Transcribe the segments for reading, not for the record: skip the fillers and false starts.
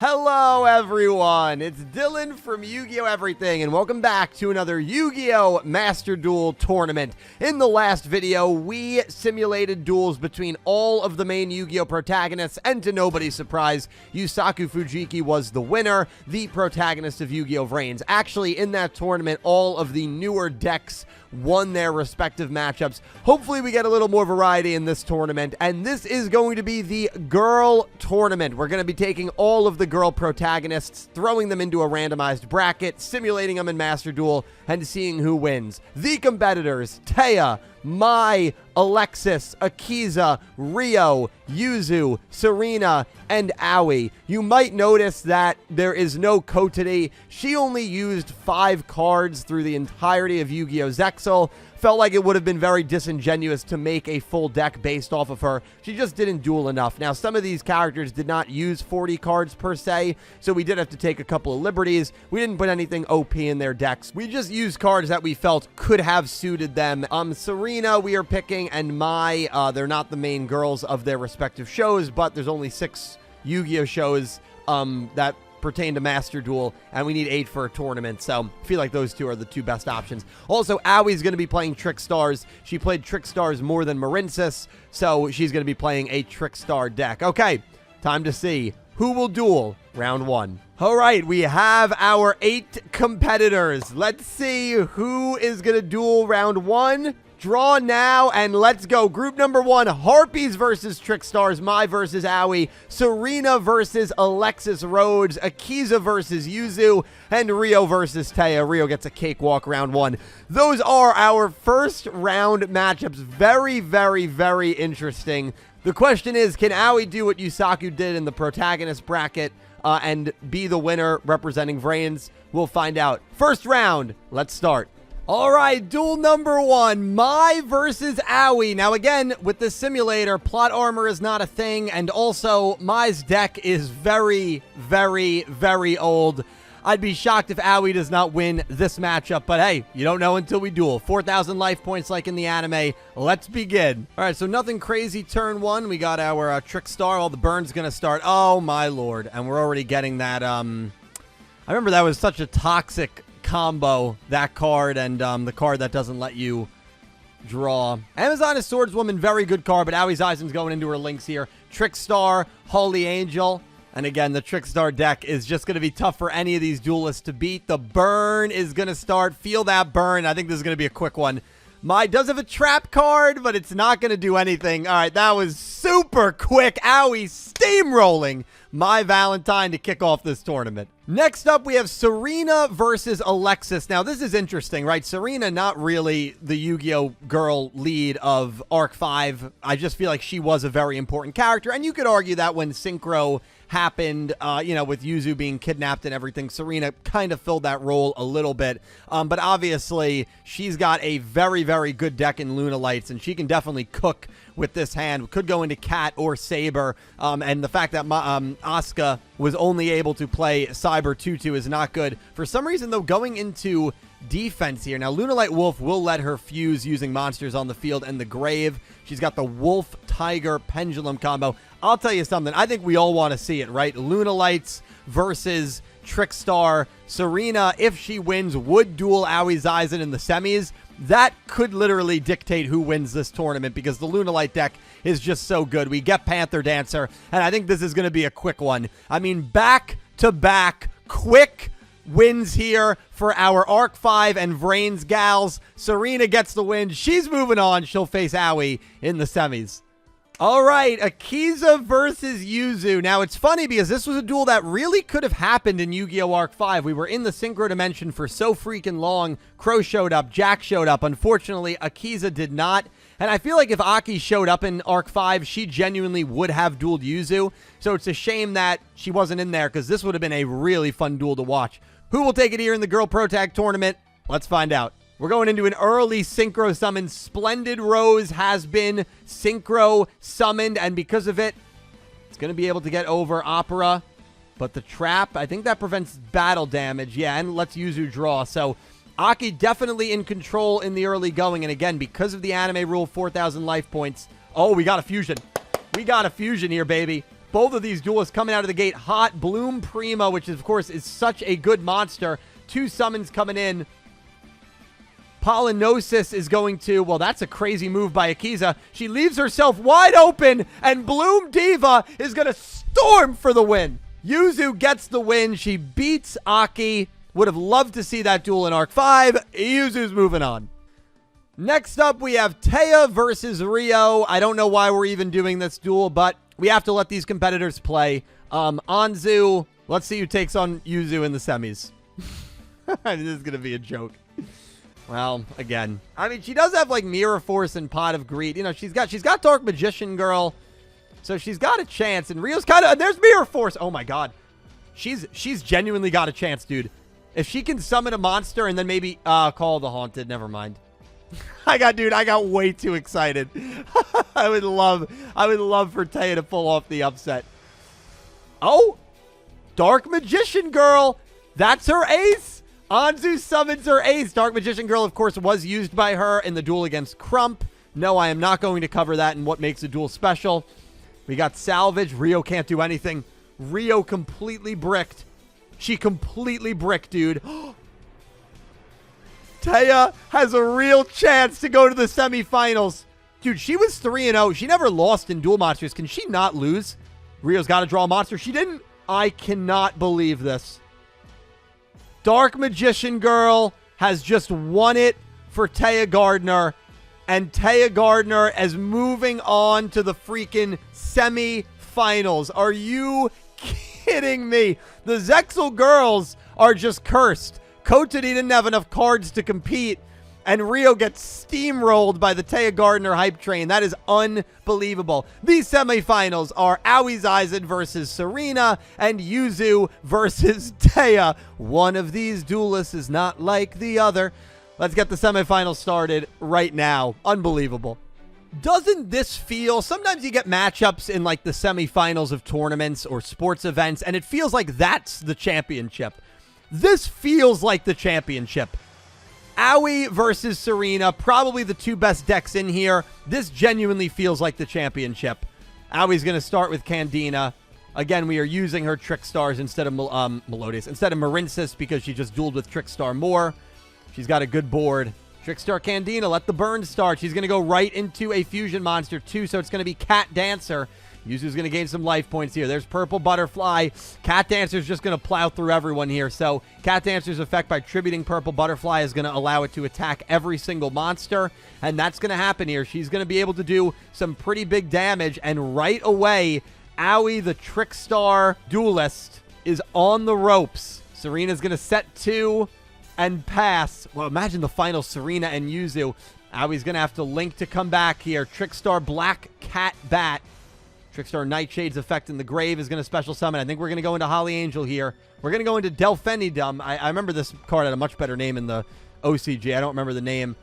Hello everyone, it's Dylan from Yu-Gi-Oh! Everything, and welcome back to another Yu-Gi-Oh! Master Duel tournament. In the last video, we simulated duels between all of the main Yu-Gi-Oh! Protagonists, and to nobody's surprise, Yusaku Fujiki was the winner, the protagonist of Yu-Gi-Oh! Reigns. Actually, in that tournament, all of the newer decks won their respective matchups. Hopefully we get a little more variety in this tournament, and this is going to be the girl tournament. We're going to be taking all of the girl protagonists, throwing them into a randomized bracket, simulating them in Master Duel, and seeing who wins. The competitors: Taya, Mai, Alexis, Akiza, Rio, Yuzu, Serena, and Aoi. You might notice that there is no Kotade. She only used 5 cards through the entirety of Yu-Gi-Oh! Zexal. Felt like it would have been very disingenuous to make a full deck based off of her. She just didn't duel enough. Now, some of these characters did not use 40 cards per se, so we did have to take a couple of liberties. We didn't put anything OP in their decks. We just used cards that we felt could have suited them. Serena we are picking, and Mai, they're not the main girls of their respective shows, but there's only 6 Yu-Gi-Oh! Shows that pertain to Master Duel, and we need 8 for a tournament, so I feel like those two are the 2 best options. Also, Aoi's going to be playing Trick Stars. She played Trick Stars more than Marincess, so she's going to be playing a Trick Star deck. Okay, time to see who will duel round 1. All right, we have our 8 competitors. Let's see who is going to duel round 1. Draw now, and let's go. Group number 1, Harpies versus Trick Stars, Mai versus Aoi, Serena versus Alexis Rhodes, Akiza versus Yuzu, and Rio versus Taya. Rio gets a cakewalk round 1. Those are our first round matchups. Very, very, very interesting. The question is, can Aoi do what Yusaku did in the protagonist bracket and be the winner representing Reigns? We'll find out. First round, let's start. All right, duel number 1, Mai versus Aoi. Now, again, with this simulator, plot armor is not a thing, and also, Mai's deck is very, very, very old. I'd be shocked if Aoi does not win this matchup, but hey, you don't know until we duel. 4,000 life points like in the anime. Let's begin. All right, so nothing crazy turn 1. We got our Trick Star. All the burn's going to start. Oh, my lord. And we're already getting that. I remember that was such a toxic combo, that card and the card that doesn't let you draw. Amazon is Swordswoman, very good card, but Aoi Zeisen's going into her links here. Trick Star, Holy Angel, and again, the Trick Star deck is just going to be tough for any of these duelists to beat. The burn is going to start. Feel that burn. I think this is going to be a quick one. Mai does have a trap card, but it's not going to do anything. All right, that was super quick. Aoi steamrolling Mai Valentine to kick off this tournament. Next up, we have Serena versus Alexis. Now, this is interesting, right? Serena, not really the Yu-Gi-Oh! Girl lead of Arc 5. I just feel like she was a very important character, and you could argue that when Synchro happened, you know, with Yuzu being kidnapped and everything, Serena kind of filled that role a little bit. But obviously, she's got a very, very good deck in Luna Lights, and she can definitely cook with this hand. Could go into Cat or Saber. And the fact that Asuka was only able to play Cyber 2-2 is not good. For some reason, though, going into defense here. Now, Lunalight Wolf will let her fuse using monsters on the field and the grave. She's got the Wolf Tiger Pendulum combo. I'll tell you something. I think we all want to see it, right? Lunalights versus Trick Star. Serena, if she wins, would duel Aoi Zeisen in the semis. That could literally dictate who wins this tournament because the Lunalight deck is just so good. We get Panther Dancer, and I think this is going to be a quick one. I mean, back-to-back quick wins here for our Arc 5 and Vrains gals. Serena gets the win. She's moving on. She'll face Aoi in the semis. All right, Akiza versus Yuzu. Now, it's funny because this was a duel that really could have happened in Yu-Gi-Oh! Arc 5. We were in the Synchro Dimension for so freaking long. Crow showed up. Jack showed up. Unfortunately, Akiza did not. And I feel like if Aki showed up in Arc 5, she genuinely would have dueled Yuzu. So it's a shame that she wasn't in there because this would have been a really fun duel to watch. Who will take it here in the Girl Protag tournament? Let's find out. We're going into an early Synchro summon. Splendid Rose has been Synchro summoned, and because of it, it's going to be able to get over Opera. But the trap, I think that prevents battle damage. Yeah, and lets Yuzu draw. So Aki definitely in control in the early going. And again, because of the anime rule, 4,000 life points. Oh, we got a fusion. We got a fusion here, baby. Both of these duelists coming out of the gate hot. Bloom Prima, which of course is such a good monster. 2 summons coming in. Polynosis is going to, well, that's a crazy move by Akiza. She leaves herself wide open, and Bloom Diva is going to storm for the win. Yuzu gets the win. She beats Aki. Would have loved to see that duel in Arc 5. Yuzu's moving on. Next up, we have Taya versus Rio. I don't know why we're even doing this duel, but we have to let these competitors play. Anzu, let's see who takes on Yuzu in the semis. This is going to be a joke. Well, again, I mean, she does have like Mirror Force and Pot of Greed. You know, she's got Dark Magician Girl, so she's got a chance. And Rio's kind of, and there's Mirror Force. Oh my God, she's genuinely got a chance, dude. If she can summon a monster and then maybe call the Haunted, never mind. I got way too excited. I would love for Taya to pull off the upset. Oh, Dark Magician Girl. That's her ace. Anzu summons her ace. Dark Magician Girl, of course, was used by her in the duel against Crump. No, I am not going to cover that in what makes a duel special. We got Salvage. Rio can't do anything. Rio completely bricked. She completely bricked, dude. Taya has a real chance to go to the semifinals. Dude, she was 3-0. She never lost in Duel Monsters. Can she not lose? Rio's got to draw a monster. She didn't. I cannot believe this. Dark Magician Girl has just won it for Taya Gardner. And Taya Gardner is moving on to the freaking semifinals. Are you kidding me? The Zexal girls are just cursed. Kota didn't have enough cards to compete, and Rio gets steamrolled by the Taya Gardner hype train. That is unbelievable. These semifinals are Aoi Aizen versus Serena and Yuzu versus Taya. One of these duelists is not like the other. Let's get the semifinals started right now. Unbelievable. Doesn't this feel, sometimes you get matchups in like the semifinals of tournaments or sports events, and it feels like that's the championship. This feels like the championship. Aoi versus Serena, probably the 2 best decks in here. This genuinely feels like the championship. Aoi's going to start with Candina. Again, we are using her Trickstars instead of Melodious, instead of Marincis, because she just dueled with Trickstar more. She's got a good board. Trickstar Candina, let the burn start. She's going to go right into a fusion monster too, so it's going to be Cat Dancer. Yuzu's going to gain some life points here. There's Purple Butterfly. Cat Dancer's just going to plow through everyone here. So Cat Dancer's effect by tributing Purple Butterfly is going to allow it to attack every single monster. And that's going to happen here. She's going to be able to do some pretty big damage. And right away, Aoi, the Trickstar duelist, is on the ropes. Serena's going to set 2 and pass. Well, imagine the final Serena and Yuzu. Aoi's going to have to link to come back here. Trickstar Black Cat Bat. Trickstar Nightshade's effect in the grave is going to special summon. I think we're going to go into Holly Angel here. We're going to go into Delphinidum. I remember this card had a much better name in the OCG. I don't remember the name.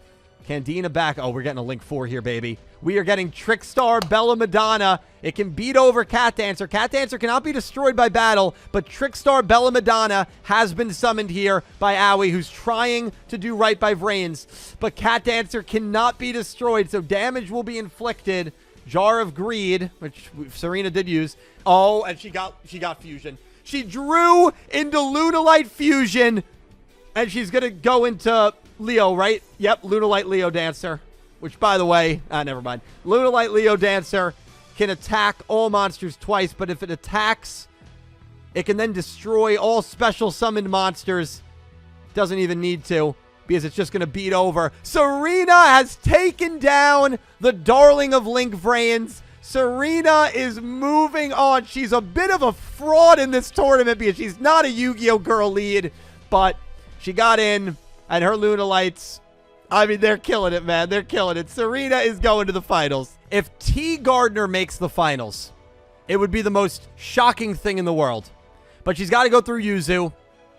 Candina back. Oh, we're getting a Link 4 here, baby. We are getting Trickstar Bella Madonna. It can beat over Cat Dancer. Cat Dancer cannot be destroyed by battle, but Trickstar Bella Madonna has been summoned here by Aoi, who's trying to do right by Vrains. But Cat Dancer cannot be destroyed, so damage will be inflicted. Jar of Greed, which Serena did use. Oh, and she got Fusion. She drew into Lunalight Fusion, and she's going to go into Leo, right? Yep, Lunalight Leo Dancer, which, by the way, never mind. Lunalight Leo Dancer can attack all monsters twice, but if it attacks, it can then destroy all special summoned monsters. Doesn't even need to, because it's just going to beat over. Serena has taken down the darling of Link Vrains. Serena is moving on. She's a bit of a fraud in this tournament because she's not a Yu-Gi-Oh! Girl lead, but she got in, and her Lunalights, I mean, they're killing it, man. They're killing it. Serena is going to the finals. If T. Gardner makes the finals, it would be the most shocking thing in the world. But she's got to go through Yuzu.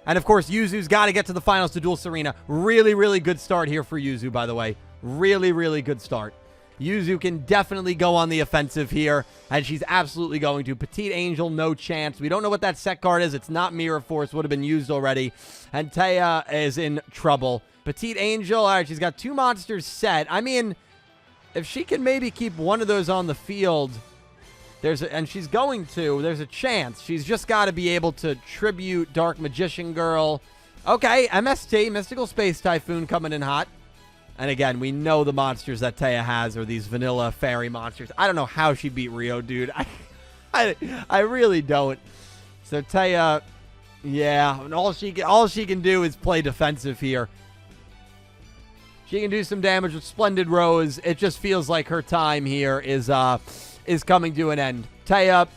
And, of course, Yuzu's got to get to the finals to duel Serena. Really, really good start here for Yuzu, by the way. Really, really good start. Yuzu can definitely go on the offensive here, and she's absolutely going to. Petite Angel, no chance. We don't know what that set card is. It's not Mirror Force. Would have been used already. And Taya is in trouble. Petite Angel, all right, she's got 2 monsters set. I mean, if she can maybe keep one of those on the field, And she's going to. There's a chance. She's just got to be able to tribute Dark Magician Girl. Okay, MST, Mystical Space Typhoon, coming in hot. And again, we know the monsters that Taya has are these vanilla fairy monsters. I don't know how she beat Rio, dude. I really don't. So Taya, yeah, and all she can do is play defensive here. She can do some damage with Splendid Rose. It just feels like her time here is coming to an end. Taya,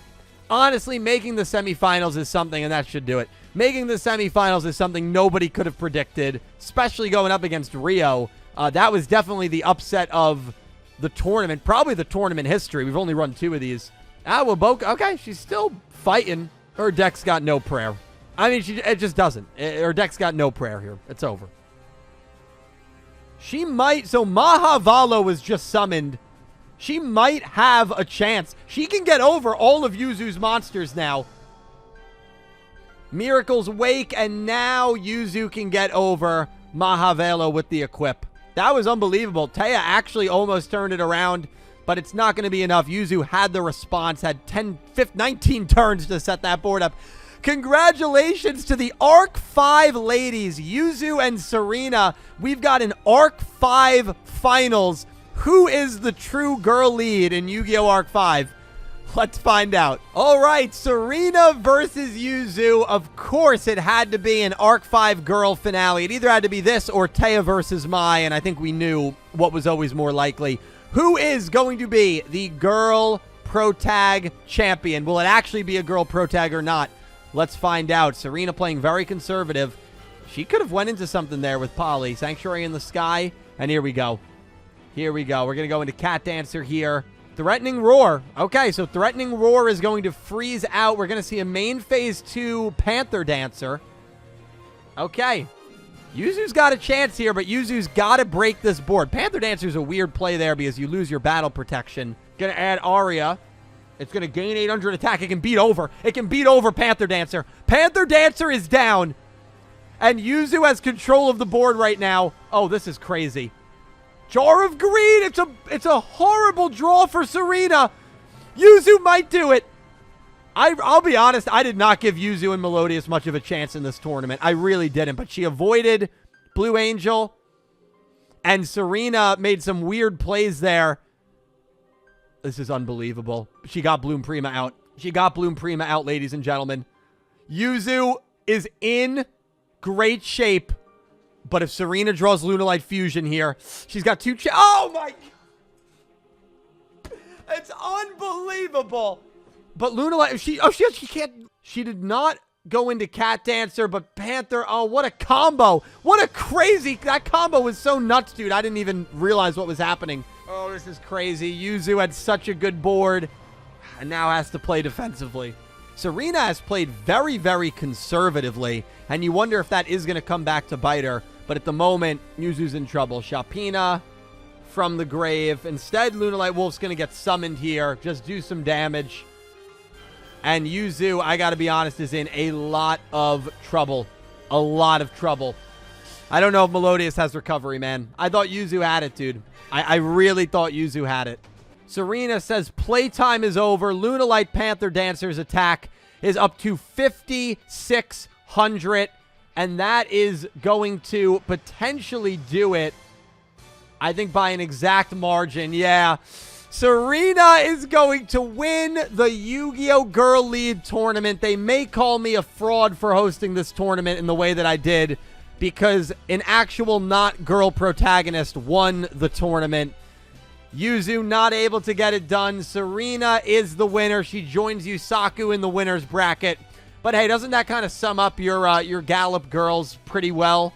honestly, making the semifinals is something, and that should do it. Making the semifinals is something nobody could have predicted, especially going up against Rio. That was definitely the upset of the tournament, probably the tournament history. We've only run 2 of these. Waboka, okay, she's still fighting. Her deck's got no prayer. I mean, it just doesn't. Her deck's got no prayer here. It's over. She might, so Mahavalo was just summoned. She might have a chance. She can get over all of Yuzu's monsters now. Miracle's Wake, and now Yuzu can get over Mahavalo with the equip. That was unbelievable. Taya actually almost turned it around, but it's not going to be enough. Yuzu had the response, had 19 turns to set that board up. Congratulations to the Arc 5 ladies, Yuzu and Serena. We've got an Arc 5 finals. Who is the true girl lead in Yu-Gi-Oh! Arc 5? Let's find out. All right, Serena versus Yuzu. Of course, it had to be an Arc 5 girl finale. It either had to be this or Taya versus Mai, and I think we knew what was always more likely. Who is going to be the girl protag champion? Will it actually be a girl protag or not? Let's find out. Serena playing very conservative. She could have went into something there with Polly. Sanctuary in the Sky. And here we go. Here we go. We're going to go into Cat Dancer here. Threatening Roar. Okay, so Threatening Roar is going to freeze out. We're going to see a main phase 2 Panther Dancer. Okay. Yuzu's got a chance here, but Yuzu's got to break this board. Panther Dancer's a weird play there because you lose your battle protection. Going to add Aria. It's going to gain 800 attack. It can beat over. It can beat over Panther Dancer. Panther Dancer is down. And Yuzu has control of the board right now. Oh, this is crazy. Jar of Greed. It's a horrible draw for Serena. Yuzu might do it. I'll be honest. I did not give Yuzu and Melodious much of a chance in this tournament. I really didn't. But she avoided Blue Angel. And Serena made some weird plays there. This is unbelievable. She got Bloom Prima out. She got Bloom Prima out, ladies and gentlemen. Yuzu is in great shape. But if Serena draws Lunalight Fusion here, she's got 2 oh my... It's unbelievable. But Lunalight... She can't... She did not go into Cat Dancer, but Panther... Oh, what a combo. What a crazy... That combo was so nuts, dude. I didn't even realize what was happening. Oh, this is crazy. Yuzu had such a good board and now has to play defensively. Serena has played very, very conservatively, and you wonder if that is going to come back to bite her. But at the moment, Yuzu's in trouble. Shapina from the grave. Instead, Lunalight Wolf's going to get summoned here. Just do some damage. And Yuzu, I got to be honest, is in a lot of trouble. A lot of trouble. I don't know if Melodious has recovery, man. I thought Yuzu had it, dude. I really thought Yuzu had it. Serena says playtime is over. Lunalight Panther Dancer's attack is up to 5,600. And that is going to potentially do it, I think, by an exact margin. Yeah. Serena is going to win the Yu-Gi-Oh! Girl Lead tournament. They may call me a fraud for hosting this tournament in the way that I did, because an actual not girl protagonist won the tournament. Yuzu not able to get it done. Serena is the winner. She joins Yusaku in the winner's bracket. But hey, doesn't that kind of sum up your Gallup girls pretty well?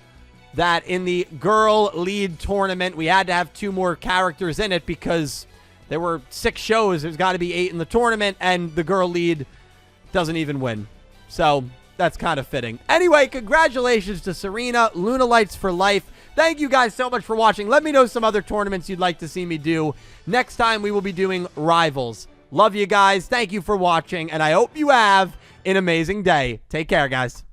That in the girl lead tournament, we had to have 2 more characters in it because there were 6 shows. There's got to be 8 in the tournament, and the girl lead doesn't even win. So that's kind of fitting. Anyway, congratulations to Serena. Lunalights for life. Thank you guys so much for watching. Let me know some other tournaments you'd like to see me do. Next time, we will be doing Rivals. Love you guys. Thank you for watching, and I hope you have an amazing day. Take care, guys.